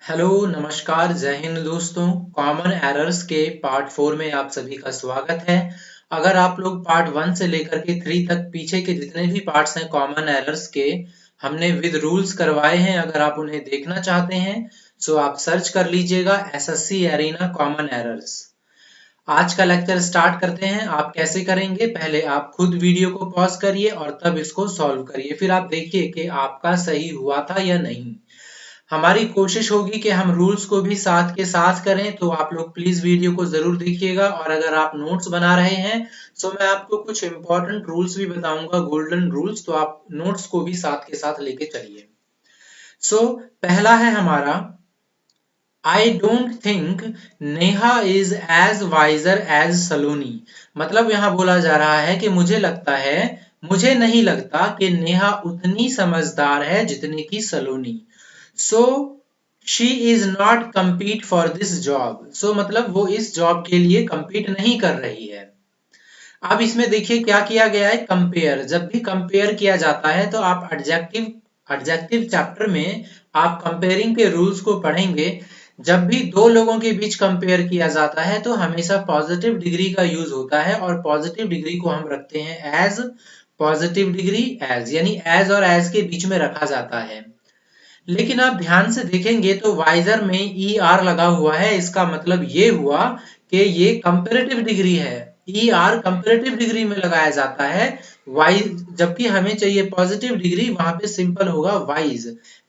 Hello नमस्कार जय हिंद दोस्तों। कॉमन एरर्स के पार्ट 4 में आप सभी का स्वागत है। अगर आप लोग पार्ट 1 से लेकर के 3 तक पीछे के जितने भी पार्ट्स हैं कॉमन एरर्स के हमने विद रूल्स करवाए हैं, अगर आप उन्हें देखना चाहते हैं तो आप सर्च कर लीजिएगा एसएससी एरिना कॉमन एरर्स। आज का लेक्चर स्टार्ट करते हैं। आप कैसे करेंगे, पहले आप खुद वीडियो को पॉज करिए और तब इसको सॉल्व करिए, फिर आप देखिए कि आपका सही हुआ था या नहीं। हमारी कोशिश होगी कि हम रूल्स को भी साथ के साथ करें, तो आप लोग प्लीज वीडियो को जरूर देखिएगा। और अगर आप नोट्स बना रहे हैं तो मैं आपको कुछ इंपॉर्टेंट रूल्स भी बताऊंगा, गोल्डन रूल्स, तो आप नोट्स को भी साथ के साथ लेके चलिए। पहला है हमारा, I don't think Neha is as wiser as Saloni. मतलब यहाँ बोला जा रहा है कि मुझे नहीं लगता कि नेहा उतनी समझदार है जितनी की Saloni. So she is not compete for this job. So मतलब वो इस जॉब के लिए compete नहीं कर रही है। अब इसमें देखिए क्या किया गया है, कंपेयर। जब भी कंपेयर किया जाता है तो आप एडजेक्टिव चैप्टर में आप कंपेयरिंग के रूल्स को पढ़ेंगे। जब भी दो लोगों के बीच कंपेयर किया जाता है तो हमेशा पॉजिटिव डिग्री का यूज होता है, और पॉजिटिव डिग्री को हम रखते हैं एज। पॉजिटिव डिग्री एज यानी एज और एज के बीच में रखा जाता है। लेकिन आप ध्यान से देखेंगे तो वाइजर में ई आर लगा हुआ है। इसका मतलब ये हुआ कि ये कंपेरेटिव डिग्री है। ई आर कंपेरेटिव डिग्री में लगाया जाता है वाइज, जबकि हमें चाहिए पॉजिटिव डिग्री, वहां पे सिंपल होगा वाइज।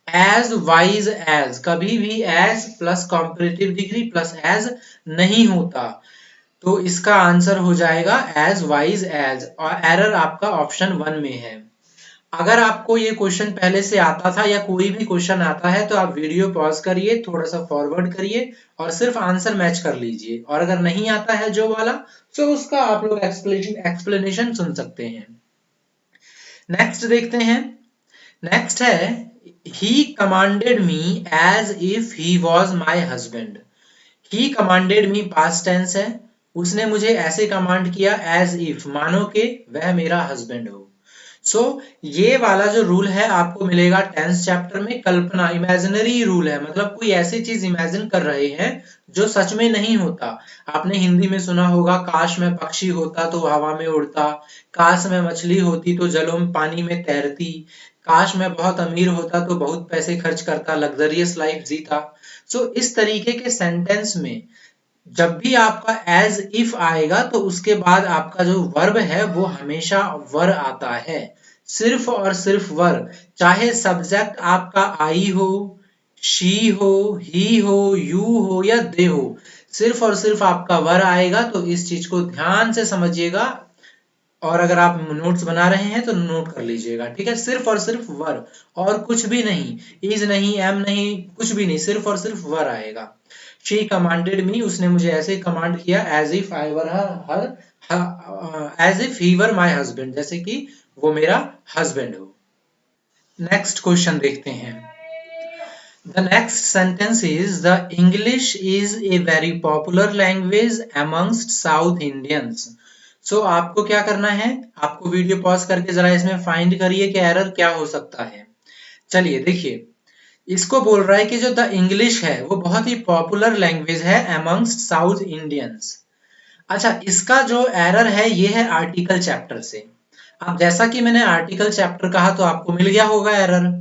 वाइज एज, कभी भी as plus comparative degree plus as नहीं होता। तो इसका आंसर हो जाएगा एज वाइज एज, और एरर आपका ऑप्शन 1 में है। अगर आपको ये क्वेश्चन पहले से आता था या कोई भी क्वेश्चन आता है तो आप वीडियो पॉज करिए, थोड़ा सा फॉरवर्ड करिए और सिर्फ आंसर मैच कर लीजिए। और अगर नहीं आता है जो वाला, तो उसका आप लोग एक्सप्लेनेशन सुन सकते हैं। नेक्स्ट देखते हैं। नेक्स्ट है, he commanded me as if he was my husband. He commanded me past tense है, उसने मुझे ऐसे कमांड किया एज इफ, मानो कि वह मेरा हस्बैंड हो। ये वाला जो रूल है आपको मिलेगा 10th चैप्टर में। कल्पना, इमेजिनरी रूल है, मतलब कोई ऐसी चीज इमेजिन कर रहे हैं जो सच में नहीं होता। आपने हिंदी में सुना होगा, काश मैं पक्षी होता तो हवा में उड़ता, काश मैं मछली होती तो जलों में पानी में तैरती, काश मैं बहुत अमीर होता तो बहुत पैसे खर्च करता, लग्जरियस लाइफ जीता। इस तरीके के सेंटेंस में जब भी आपका एज इफ आएगा तो उसके बाद आपका जो वर्ब है वो हमेशा वर आता है, सिर्फ और सिर्फ वर। चाहे सब्जेक्ट आपका आई हो, शी हो, ही हो, यू हो या दे हो, सिर्फ और सिर्फ आपका वर आएगा। तो इस चीज को ध्यान से समझिएगा, और अगर आप नोट्स बना रहे हैं तो नोट कर लीजिएगा, ठीक है। सिर्फ और सिर्फ वर, और कुछ भी नहीं, इज नहीं, एम नहीं, कुछ भी नहीं, सिर्फ और सिर्फ वर आएगा। शी कमांडेड मी, उसने मुझे ऐसे कमांड किया as if I were as if he were my husband, जैसे कि वो मेरा हस्बैंड हो। नेक्स्ट क्वेश्चन देखते हैं। The next sentence is, the English is a very popular language amongst South Indians. आपको क्या करना है, आपको वीडियो पॉज करके जरा इसमें फाइंड करिए कि एरर क्या हो सकता है। चलिए देखिए, इसको बोल रहा है कि जो द इंग्लिश है वो बहुत ही पॉपुलर लैंग्वेज है अमंगस्ट साउथ इंडियंस। अच्छा, इसका जो एरर है ये है आर्टिकल चैप्टर से। अब जैसा कि मैंने आर्टिकल चैप्टर कहा तो आपको मिल गया होगा एरर।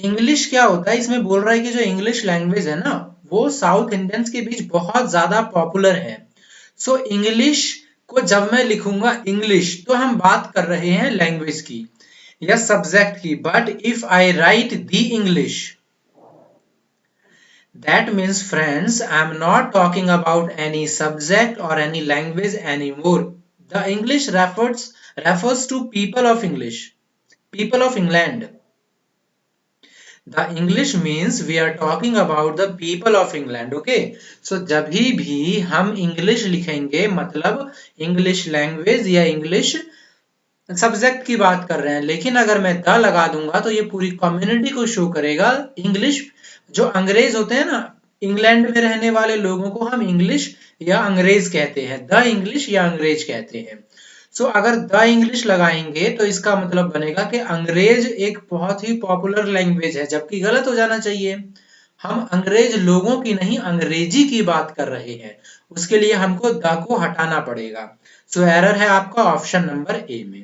इंग्लिश क्या होता है, इसमें बोल रहा है कि जो इंग्लिश लैंग्वेज है ना वो साउथ इंडियंस के बीच बहुत ज्यादा पॉपुलर है। इंग्लिश को जब मैं लिखूंगा इंग्लिश तो हम बात कर रहे हैं लैंग्वेज की या सब्जेक्ट की, but if I right the English, that means friends, I'm not talking about any subject or any language anymore. The English refers to people of English, people of England. The English means we are talking about the people of England. Okay, जब भी हम English लिखेंगे मतलब English language या English subject की बात कर रहे हैं। लेकिन अगर मैं द लगा दूंगा तो ये पूरी कम्युनिटी को शो करेगा। इंग्लिश, जो अंग्रेज होते हैं ना, इंग्लैंड में रहने वाले लोगों को हम इंग्लिश या अंग्रेज कहते हैं, द इंग्लिश या अंग्रेज कहते हैं। अगर द इंग्लिश लगाएंगे तो इसका मतलब बनेगा कि अंग्रेज एक बहुत ही पॉपुलर लैंग्वेज है, जबकि गलत हो जाना चाहिए। हम अंग्रेज लोगों की नहीं अंग्रेजी की बात कर रहे हैं, उसके लिए हमको द को हटाना पड़ेगा। सो एरर है आपका ऑप्शन नंबर ए में।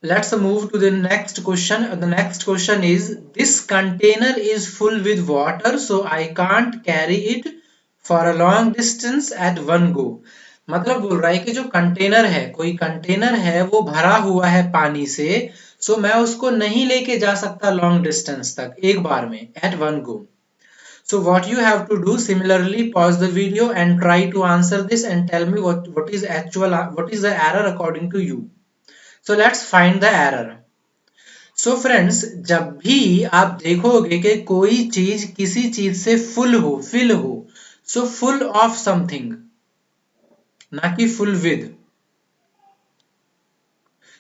Let's move to the next question. The next question is, this container is full with water, so I can't carry it for a long distance at one go. मतलब बोल रहा है कि जो container है, कोई container है वो भरा हुआ है पानी से, सो मैं उसको नहीं लेके जा सकता लॉन्ग डिस्टेंस तक एक बार में, at one go. So what you have to do, similarly pause the video and try to answer this and tell me what is the error according to you. So let's find the error. So friends, जब भी आप देखोगे कि कोई चीज किसी चीज से फुल हो, फिल हो, so full of something, ना कि full with.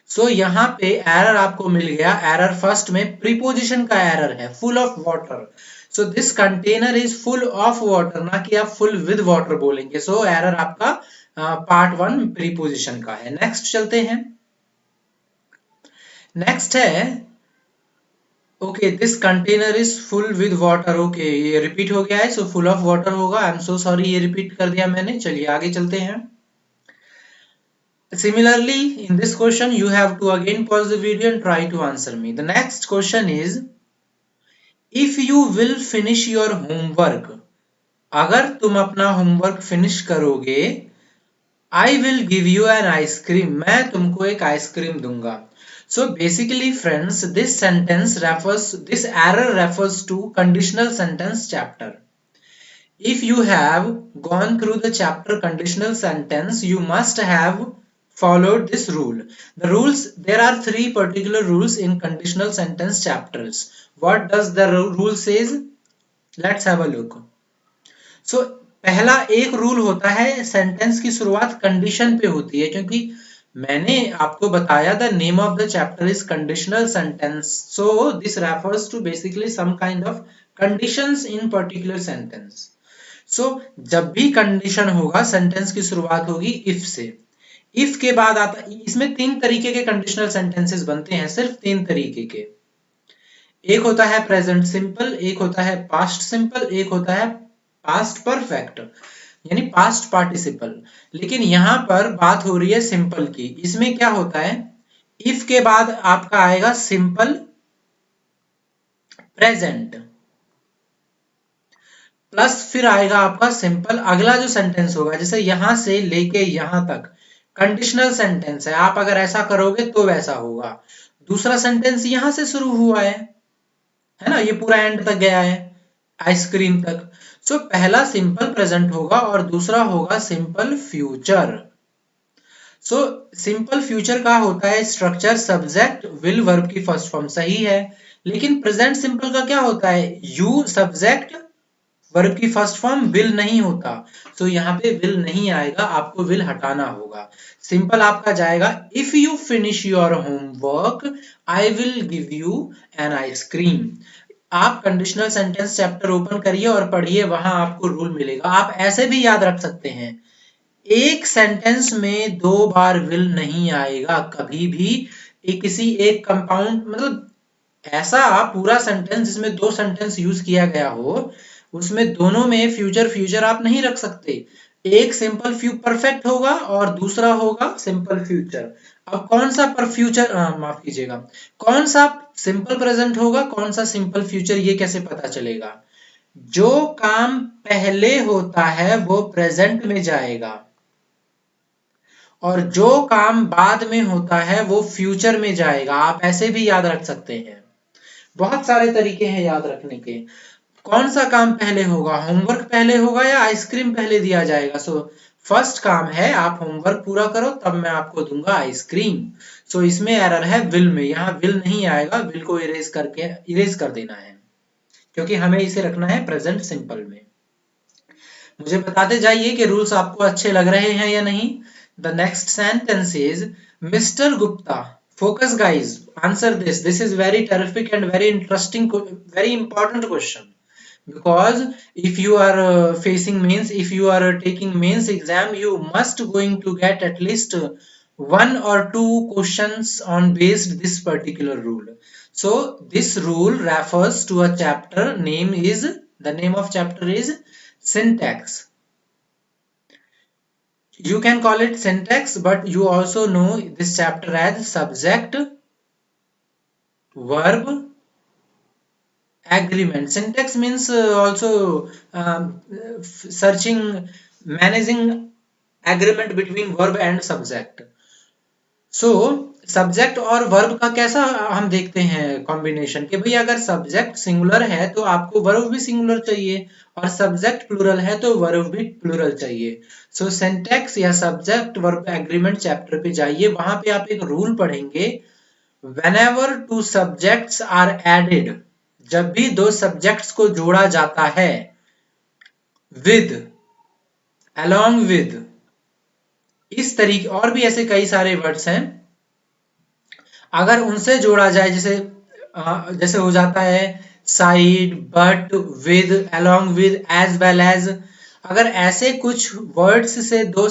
So यहाँ पे एरर आपको मिल गया, एरर फर्स्ट में प्रीपोजिशन का एरर है, full of water. So this container is full of water, ना कि आप full with water बोलेंगे। So एरर आपका पार्ट वन प्रीपोजिशन का है। नेक्स्ट चलते हैं। नेक्स्ट है, okay this container is full with water. Okay ये रिपीट हो गया है, सो फुल ऑफ वाटर होगा। आई एम सो सॉरी, ये रिपीट कर दिया मैंने। चलिए आगे चलते हैं। Similarly in this question you have to again pause the video and try to answer me. The next question is, if you will finish your homework, अगर तुम अपना होमवर्क फिनिश करोगे, I will give you an ice cream, मैं तुमको एक ice cream दूंगा। So basically friends, this error refers to conditional sentence chapter. If you have gone through the chapter conditional sentence, you must have followed this rule. There are three particular rules in conditional sentence chapters. What does the rule says? Let's have a look. So पहला एक rule होता है, sentence की शुरुआत condition पे होती है, क्योंकि मैंने आपको बताया the name of the chapter is conditional sentence, so this refers to basically some kind of conditions in particular sentence. So जब भी कंडीशन होगा, सेंटेंस की शुरुआत होगी इफ से। इफ के बाद आता, इसमें तीन तरीके के कंडीशनल सेंटेंसेस बनते हैं, सिर्फ तीन तरीके के। एक होता है प्रेजेंट सिंपल, एक होता है पास्ट सिंपल, एक होता है पास्ट परफेक्ट यानी पास्ट पार्टिसिपल। लेकिन यहां पर बात हो रही है सिंपल की। इसमें क्या होता है, इफ के बाद आपका आएगा सिंपल प्रेजेंट प्लस फिर आएगा आपका सिंपल अगला जो सेंटेंस होगा, जैसे यहां से लेके यहां तक कंडीशनल सेंटेंस है, आप अगर ऐसा करोगे तो वैसा होगा। दूसरा सेंटेंस यहां से शुरू हुआ है ना, ये पूरा एंड तक गया है आइसक्रीम तक। सो पहला सिंपल प्रेजेंट होगा और दूसरा होगा simple future. So simple future का होता है स्ट्रक्चर सब्जेक्ट विल वर्ब की फर्स्ट फॉर्म, सही है। लेकिन प्रेजेंट सिंपल का क्या होता है, यू सब्जेक्ट वर्ब की फर्स्ट फॉर्म विल नहीं होता। सो यहाँ पे विल नहीं आएगा, आपको विल हटाना होगा। सिंपल आपका जाएगा, if you finish your homework I will give you an ice cream. आप कंडीशनल सेंटेंस चैप्टर ओपन करिए और पढ़िए, वहां आपको रूल मिलेगा। आप ऐसे भी याद रख सकते हैं, एक सेंटेंस में दो बार विल नहीं आएगा कभी भी। किसी एक कंपाउंड, मतलब ऐसा पूरा सेंटेंस जिसमें दो सेंटेंस यूज किया गया हो, उसमें दोनों में फ्यूचर फ्यूचर आप नहीं रख सकते। एक सिंपल परफेक्ट होगा और दूसरा होगा सिंपल फ्यूचर। अब कौन सा पर फ्यूचर, माफ कीजिएगा, कौन सा सिंपल प्रेजेंट होगा, कौन सा सिंपल फ्यूचर, ये कैसे पता चलेगा? जो काम पहले होता है वो प्रेजेंट में जाएगा और जो काम बाद में होता है वो फ्यूचर में जाएगा। आप ऐसे भी याद रख सकते हैं, बहुत सारे तरीके हैं याद रखने के। कौन सा काम पहले होगा, होमवर्क पहले होगा या आइसक्रीम पहले दिया जाएगा? सो फर्स्ट काम है आप होमवर्क पूरा करो तब मैं आपको दूंगा आइसक्रीम। सो इसमें एरर है विल में, यहाँ विल नहीं आएगा, विल को इरेज कर देना है, क्योंकि हमें इसे रखना है प्रेजेंट सिंपल में। मुझे बताते जाइए कि रूल्स आपको अच्छे लग रहे हैं या नहीं। The next sentence is, mister Gupta, focus guys, answer this is very terrific and very interesting, very important question, because if you are facing mains, if you are taking mains exam, you must going to get at least one or two questions on based this particular rule. So this rule refers to a chapter name is, the name of chapter is syntax. You can call it syntax, but you also know this chapter as subject verb agreement. Syntax means also searching, managing agreement between verb and subject. So subject और verb का कैसा हम देखते हैं combination कि भाई अगर subject singular है तो आपको वर्ब भी सिंगुलर चाहिए, और सब्जेक्ट प्लूरल है तो वर्ब भी प्लूरल चाहिए. सो सिंटैक्स या सब्जेक्ट वर्ब एग्रीमेंट चैप्टर पे जाइए, वहां पे आप एक रूल पढ़ेंगे. Whenever two subjects are added, जब भी दो सब्जेक्ट्स को जोड़ा जाता है, with, along with, इस तरीके और भी ऐसे कई सारे वर्ड्स हैं, अगर उनसे जोड़ा जाए, जैसे हो जाता है side, but, with, along with, as well as, अगर ऐसे कुछ वर्ड्स से दो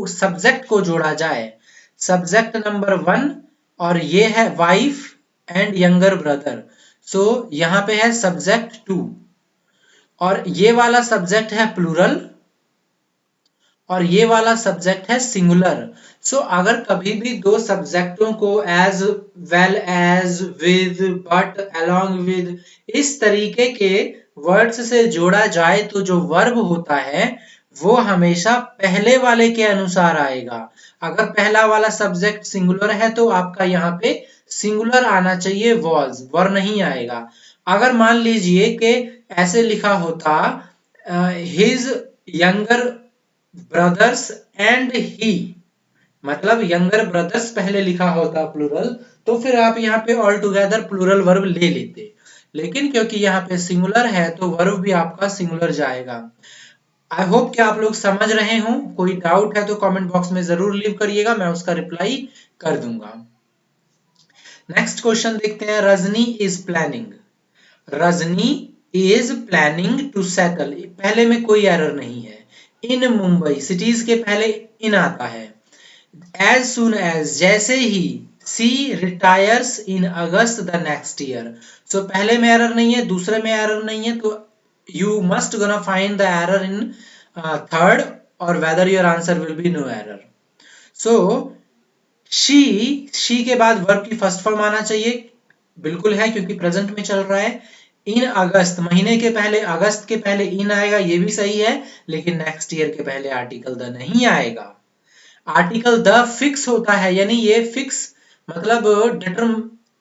सब्जेक्ट को जोड़ा जाए, सब्जेक्ट नंबर 1 और ये है वाइफ एंड यंगर ब्रदर, सो यहां पे है सब्जेक्ट 2 और ये वाला सब्जेक्ट है प्लूरल और ये वाला सब्जेक्ट है सिंगुलर. सो अगर कभी भी दो सब्जेक्टों को as well as, with, but, along with, इस तरीके के वर्ड्स से जोड़ा जाए तो जो वर्ब होता है वो हमेशा पहले वाले के अनुसार आएगा. अगर पहला वाला सब्जेक्ट सिंगुलर है तो आपका यहाँ पे सिंगुलर आना चाहिए, वॉज, वर नहीं आएगा. अगर मान लीजिए कि ऐसे लिखा होता his younger brothers and he, मतलब यंगर ब्रदर्स पहले लिखा होता प्लूरल, तो फिर आप यहाँ पे ऑल टुगेदर प्लूरल वर्ब ले लेते. लेकिन क्योंकि यहाँ पे सिंगुलर है तो वर्ब भी आपका सिंगुलर जाएगा. आई होप कि आप लोग समझ रहे हो. कोई डाउट है तो कमेंट बॉक्स में जरूर लीव करिएगा, मैं उसका रिप्लाई कर दूंगा. नेक्स्ट क्वेश्चन देखते हैं. Rajni is planning. Rajni is planning to settle, पहले में कोई एरर नहीं है. इन मुंबई, सिटीज के पहले इन आता है. एज सुन एज, जैसे ही, she retires in August the next year. So पहले में एरर नहीं है, दूसरे में एरर नहीं है, तो you must gonna find the error in third or whether your answer will be no error. So she के बाद वर्ब की फर्स्ट फॉर्म आना चाहिए, बिल्कुल है क्योंकि प्रेजेंट में चल रहा है. इन अगस्त, महीने के पहले, अगस्त के पहले इन आएगा, ये भी सही है, लेकिन नेक्स्ट ईयर के पहले आर्टिकल द नहीं आएगा. आर्टिकल द फिक्स होता है, यानी ये फिक्स मतलब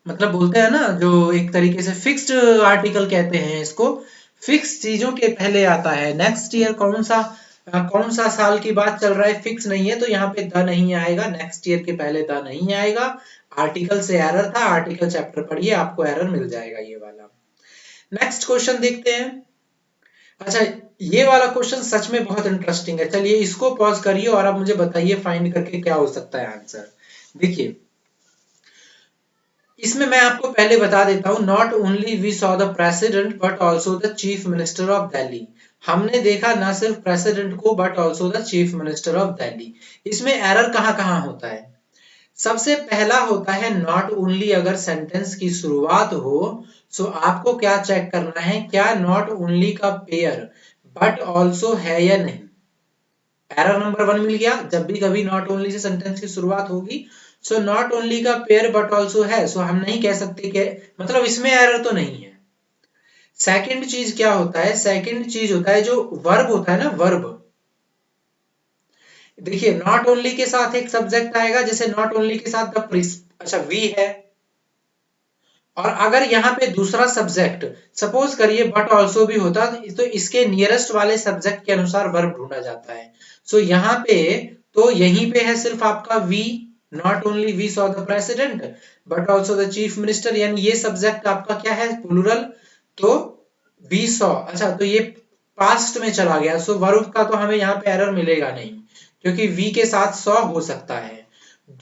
मतलब बोलते हैं ना, जो एक तरीके से फिक्स्ड आर्टिकल कहते हैं इसको, फिक्स चीजों के पहले आता है. नेक्स्ट ईयर कौन सा साल की बात चल रहा है, फिक्स नहीं है, तो यहाँ पे द नहीं आएगा, नेक्स्ट ईयर के पहले द नहीं आएगा. आर्टिकल से एरर था, आर्टिकल चैप्टर पढ़िए, आपको एरर मिल जाएगा ये वाला. नेक्स्ट क्वेश्चन देखते हैं. अच्छा, ये वाला क्वेश्चन सच में बहुत इंटरेस्टिंग है. चलिए इसको पॉज करिए और आप मुझे बताइए फाइंड करके क्या हो सकता है आंसर. देखिए इसमें मैं आपको पहले बता देता हूं. Not only we saw the president but also the chief minister of Delhi. हमने देखा ना सिर्फ प्रेसिडेंट को but also the chief minister of Delhi. इसमें एरर कहां होता है. सबसे पहला होता है नॉट ओनली. अगर सेंटेंस की शुरुआत हो सो आपको क्या चेक करना है, क्या नॉट ओनली का पेयर बट ऑल्सो है या नहीं. एरर नंबर 1 मिल गया. जब भी कभी नॉट ओनली से सेंटेंस की शुरुआत होगी सो नॉट ओनली का पेयर बट ऑल्सो है, सो हम नहीं कह सकते कि मतलब इसमें एरर तो नहीं है. सेकंड चीज क्या होता है, सेकंड चीज होता है जो वर्ब होता है ना, वर्ब. देखिए नॉट ओनली के साथ एक सब्जेक्ट आएगा, जैसे नॉट ओनली के साथ अच्छा वी है, और अगर यहाँ पे दूसरा सब्जेक्ट सपोज करिए बट ऑल्सो भी होता तो इसके नियरेस्ट वाले सब्जेक्ट के अनुसार वर्ब ढूंढा जाता है. सो यहाँ पे तो यहीं पे है सिर्फ आपका we. Not only we saw the president but also the chief minister, यानी ये सब्जेक्ट आपका क्या है, प्लूरल, तो वी सॉ. अच्छा, तो ये पास्ट में चला गया, सो वर्ब का तो हमें यहाँ पे एरर मिलेगा नहीं क्योंकि वी के साथ सॉ हो सकता है.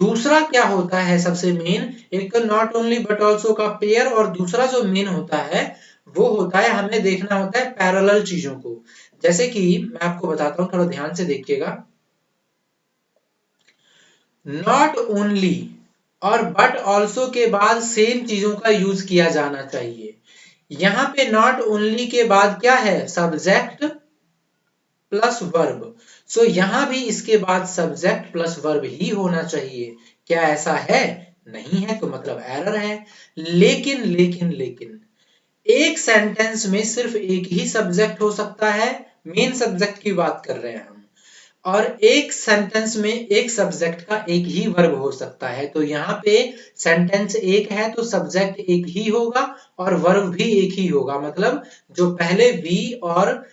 दूसरा क्या होता है सबसे मेन, एक तो नॉट ओनली बट ऑल्सो का पेयर, और दूसरा जो मेन होता है वो होता है, हमें देखना होता है पैरेलल चीजों को. जैसे कि मैं आपको बताता हूं, थोड़ा ध्यान से देखिएगा. नॉट ओनली और बट ऑल्सो के बाद सेम चीजों का यूज किया जाना चाहिए। यहां पे नॉट ओनली के बाद क्या है, सब्जेक्ट प्लस वर्ब। सो यहां भी इसके बाद सब्जेक्ट प्लस वर्ब ही होना चाहिए। क्या ऐसा है? नहीं है, तो मतलब एरर है। लेकिन लेकिन लेकिन एक सेंटेंस में सिर्फ एक ही सब्जेक्ट हो सकता है, मेन सब्जेक्ट की बात कर रहे हैं हम, और एक सेंटेंस में एक सब्जेक्ट का एक ही वर्ब हो सकता है। तो यहाँ पे सेंटेंस एक है तो सब्जेक्ट एक ही होगा और वर्ब भी एक ही होगा। मतलब जो पहले वी और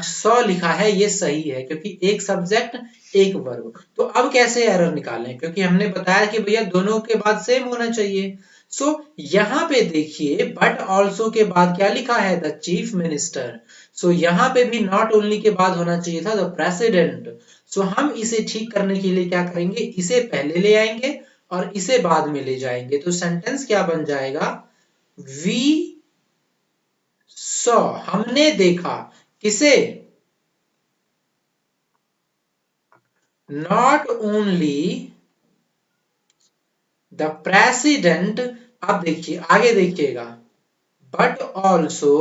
सौ लिखा है ये सही है, क्योंकि एक सब्जेक्ट एक वर्ब। तो अब कैसे एरर निकालें, क्योंकि हमने बताया कि भैया दोनों के बाद सेम होना चाहिए। सो यहाँ पे देखिए बट ऑल्सो के बाद क्या लिखा है, द चीफ मिनिस्टर। सो यहाँ पे भी नॉट ओनली के बाद होना चाहिए था द प्रेसिडेंट। सो हम इसे ठीक करने के लिए क्या करेंगे, इसे पहले ले आएंगे और इसे बाद में ले जाएंगे। तो सेंटेंस क्या बन जाएगा, वी सॉ, हमने देखा, किसे, नॉट ओनली द प्रेसिडेंट। अब देखिए आगे देखिएगा, but also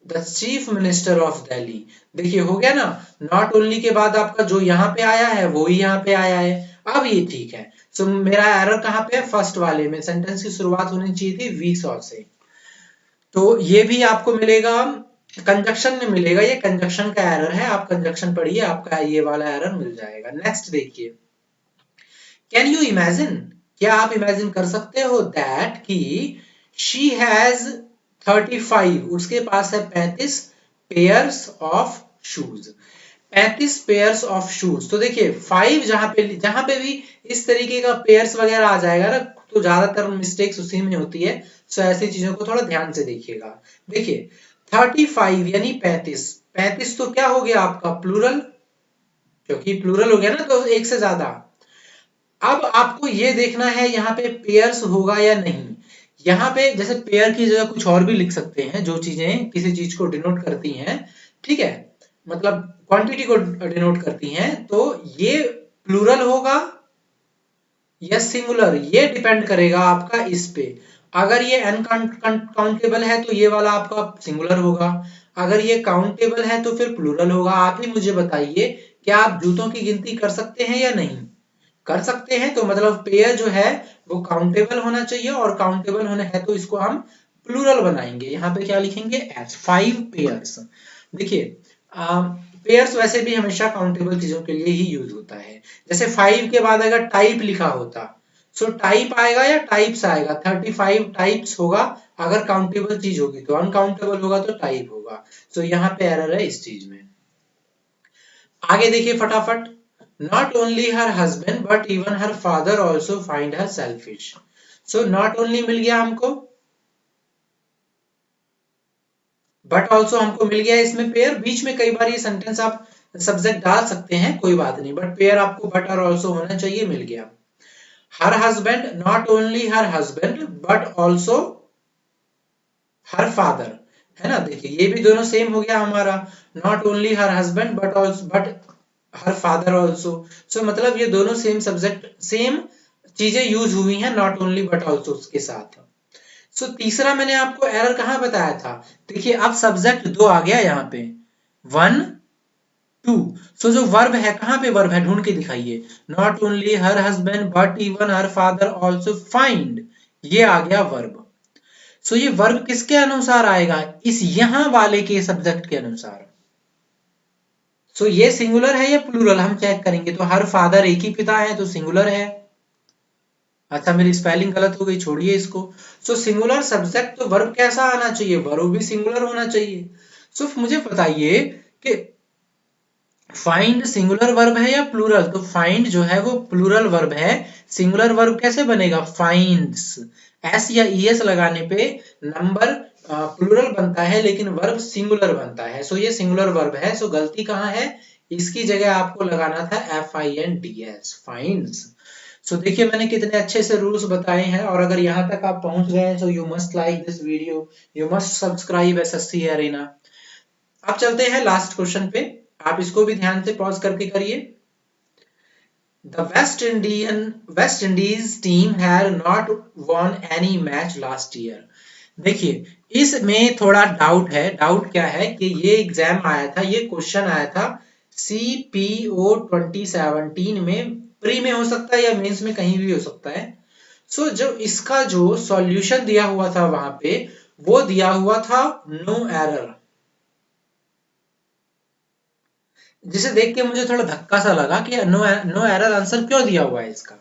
the chief minister of Delhi. देखिए हो गया ना, नॉट ओनली के बाद आपका जो यहाँ पे आया है वो ही यहाँ पे आया है। अब ये ठीक है। सो मेरा एरर कहाँ पे है, फर्स्ट वाले में। सेंटेंस की शुरुआत होनी चाहिए थी वी सॉ से। तो ये भी आपको मिलेगा, कंजक्शन में मिलेगा। ये कंजक्शन का एरर है, आप कंजक्शन पढ़िए, आपका ये वाला एरर मिल जाएगा। नेक्स्ट देखिए, कैन यू इमेजिन, क्या आप इमेजिन कर सकते हो, दैट कि शी हैज 35, उसके पास है 35 pairs of shoes. 35 pairs of shoes. तो देखिए 5 जहां पे भी इस तरीके का पेयर्स वगैरह आ जाएगा ना, तो ज्यादातर मिस्टेक्स उसी में होती है। सो ऐसी चीजों को थोड़ा ध्यान से देखिएगा। देखिए 35 यानी 35, 35 तो क्या हो गया आपका, प्लूरल, क्योंकि प्लूरल हो गया ना तो एक से ज्यादा। अब आपको ये देखना है यहाँ पे पेयर्स होगा या नहीं। यहाँ पे जैसे पेयर की जगह कुछ और भी लिख सकते हैं, जो चीजें किसी चीज को डिनोट करती हैं, ठीक है, मतलब क्वांटिटी को डिनोट करती हैं। तो ये प्लूरल होगा या सिंगुलर, ये डिपेंड करेगा आपका इस पे। अगर ये अनकाउंटेबल है तो ये वाला आपका सिंगुलर होगा, अगर ये काउंटेबल है तो फिर प्लूरल होगा। आप ही मुझे बताइए, क्या आप जूतों की गिनती कर सकते हैं या नहीं? कर सकते हैं। तो मतलब पेयर जो है वो काउंटेबल होना चाहिए, और काउंटेबल होना है तो इसको हम प्लूरल बनाएंगे। यहाँ पे क्या लिखेंगे, एज 5 पेयर्स। देखिए पेयर्स वैसे भी हमेशा काउंटेबल चीजों के लिए ही यूज होता है। जैसे 5 के बाद अगर टाइप लिखा होता, सो टाइप आएगा या टाइप्स आएगा, 35 टाइप्स होगा। अगर काउंटेबल चीज होगी तो, अनकाउंटेबल होगा तो टाइप होगा। सो यहाँ पे एरर है इस चीज में। आगे देखिए फटाफट, not only her husband but even her father also find her selfish. So not only मिल गया हमको, बट ऑल्सो हमको मिल गया। इसमें पेयर, बीच में कई बार ये सेंटेंस आप सब्जेक्ट डाल सकते हैं, कोई बात नहीं, बट पेयर आपको बट और ऑल्सो होना चाहिए, मिल गया। Her husband, not only her husband but also her father, है ना। देखिए ये भी दोनों सेम हो गया हमारा, not only her husband but also but her father also. So मतलब ये दोनों सेम सब्जेक्ट, सेम चीजें यूज हुई हैं नॉट ओनली बट ऑल्सो के साथ। सो तीसरा मैंने आपको एरर कहाँ बताया था, देखिए अब सब्जेक्ट 2 आ गया यहाँ पे, 1 2। सो जो वर्ब है, कहाँ पे वर्ब है, ढूंढ के दिखाइए। Not only her husband but even her father also find, ये आ गया वर्ब। सो ये वर्ब किसके अनुसार आएगा, इस यहां वाले के सब्जेक्ट के अनुसार। सो ये सिंगुलर है या प्लूरल, हम चेक करेंगे। तो हर फादर एक ही पिता है तो सिंगुलर है। अच्छा मेरी स्पेलिंग गलत हो गई, छोड़िए इसको। सो सिंगुलर सब्जेक्ट तो वर्ब कैसा आना चाहिए, वर्ब भी सिंगुलर होना चाहिए। सो मुझे बताइए कि फाइंड सिंगुलर वर्ब है या प्लूरल, तो फाइंड जो है वो प्लूरल वर्ब है। सिंगुलर वर्ब कैसे बनेगा, फाइंड्स, एस या ईएस लगाने पे नंबर प्लूरल बनता है, लेकिन वर्ब सिंगुलर बनता है। सो ये सिंगुलर वर्ब है। सो गलती कहाँ है, इसकी जगह आपको लगाना था FINDS, फाइंड्स। सो देखिए मैंने कितने अच्छे से रूल्स बताए हैं, और अगर यहाँ तक आप पहुंच गए हैं तो you must like this video, you must subscribe SSC Arena. अब चलते हैं लास्ट क्वेश्चन पे, आप इसको भी ध्यान से पॉज करके करिए। The West Indies team had not won any match last year. देखिए, इसमें थोड़ा डाउट है। डाउट क्या है कि ये एग्जाम आया था, ये क्वेश्चन आया था CPO 2017 में। प्री में हो सकता है या मेंस में, कहीं भी हो सकता है। सो जो इसका जो सॉल्यूशन दिया हुआ था वहां पे, वो दिया हुआ था नो एरर, जिसे देख के मुझे थोड़ा धक्का सा लगा कि नो एरर आंसर क्यों दिया हुआ है इसका।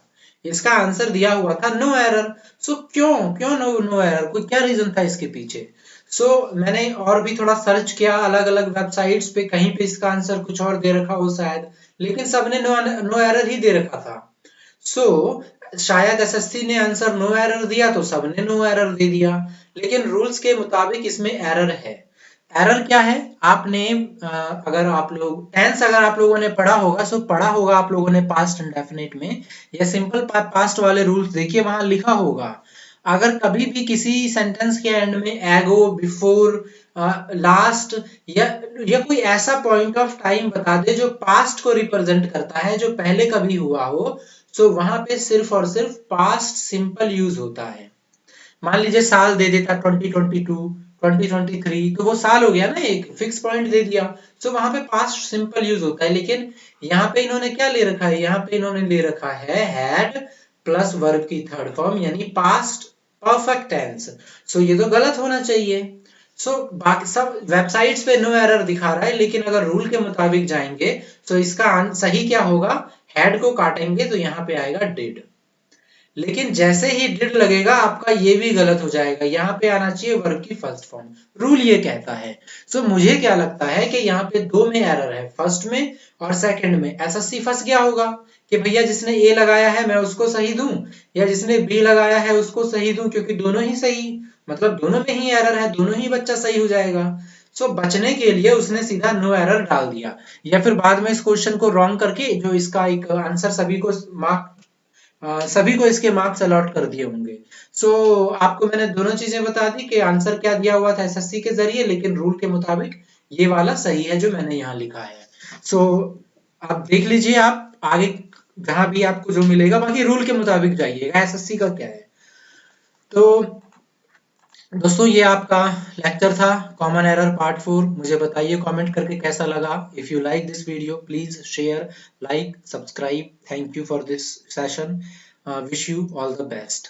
इसका आंसर दिया हुआ था नो एरर। सो क्यों क्यों नो एरर, कोई क्या रीजन था इसके पीछे। सो मैंने और भी थोड़ा सर्च किया अलग अलग वेबसाइट्स पे, कहीं पे इसका आंसर कुछ और दे रखा हो शायद, लेकिन सबने नो एरर ही दे रखा था। सो शायद एसएससी ने आंसर नो एरर दिया तो सबने नो एरर दे दिया, लेकिन रूल्स के मुताबिक इसमें एरर है। एरर क्या है, आपने अगर आप लोग टेंस अगर आप लोगों ने पढ़ा होगा, सो पढ़ा होगा आप लोगों ने पास्ट इंडेफिनिट में, या सिंपल पास्ट वाले रूल्स देखिए, वहां लिखा होगा अगर कभी भी किसी सेंटेंस के एंड में एगो, बिफोर, लास्ट या कोई ऐसा पॉइंट ऑफ टाइम बता दे जो पास्ट को रिप्रेजेंट करता है, जो पहले कभी हुआ हो, सो वहां पे सिर्फ और सिर्फ पास्ट सिंपल यूज होता है। मान लीजिए साल दे देता 2022, 2023, तो वो साल हो गया ना, एक फिक्स पॉइंट दे दिया। सो वहां पे पास्ट सिंपल यूज होता है। लेकिन यहाँ पे इन्होंने क्या ले रखा है, यहाँ पे इन्होंने ले रखा है हैड प्लस वर्ब की थर्ड फॉर्म, यानी पास्ट परफेक्ट टेंस। सो ये तो गलत होना चाहिए। सो बाकी सब वेबसाइट्स पे नो एरर दिखा रहा है, लेकिन अगर रूल के मुताबिक जाएंगे तो इसका सही क्या होगा, हैड को काटेंगे तो यहाँ पे आएगा डिड। लेकिन जैसे ही डिड लगेगा आपका ये भी गलत हो जाएगा, यहाँ पे आना चाहिए वर्ब की फर्स्ट फॉर्म। रूल ये कहता है। सो मुझे क्या लगता है कि यहाँ पे दो में एरर है, फर्स्ट में और सेकंड में। एसएससी फंस गया होगा कि भैया जिसने ए लगाया है मैं उसको सही दूं, या जिसने बी लगाया है उसको सही दूं, क्योंकि दोनों ही सही, मतलब दोनों में ही एरर है, दोनों ही बच्चा सही हो जाएगा। सो बचने के लिए उसने सीधा नो एरर डाल दिया, या फिर बाद में इस क्वेश्चन को रॉन्ग करके जो इसका एक आंसर सभी को इसके मार्क्स अलॉट कर दिए होंगे। सो आपको मैंने दोनों चीजें बता दी कि आंसर क्या दिया हुआ था एसएससी के जरिए, लेकिन रूल के मुताबिक ये वाला सही है जो मैंने यहाँ लिखा है। सो आप देख लीजिए, आप आगे जहां भी आपको जो मिलेगा, बाकी रूल के मुताबिक जाइएगा, एसएससी का क्या है। तो दोस्तों ये आपका लेक्चर था कॉमन एरर पार्ट 4। मुझे बताइए कमेंट करके कैसा लगा। If you like this video please share, like, subscribe. Thank you for this session. Wish you all the best.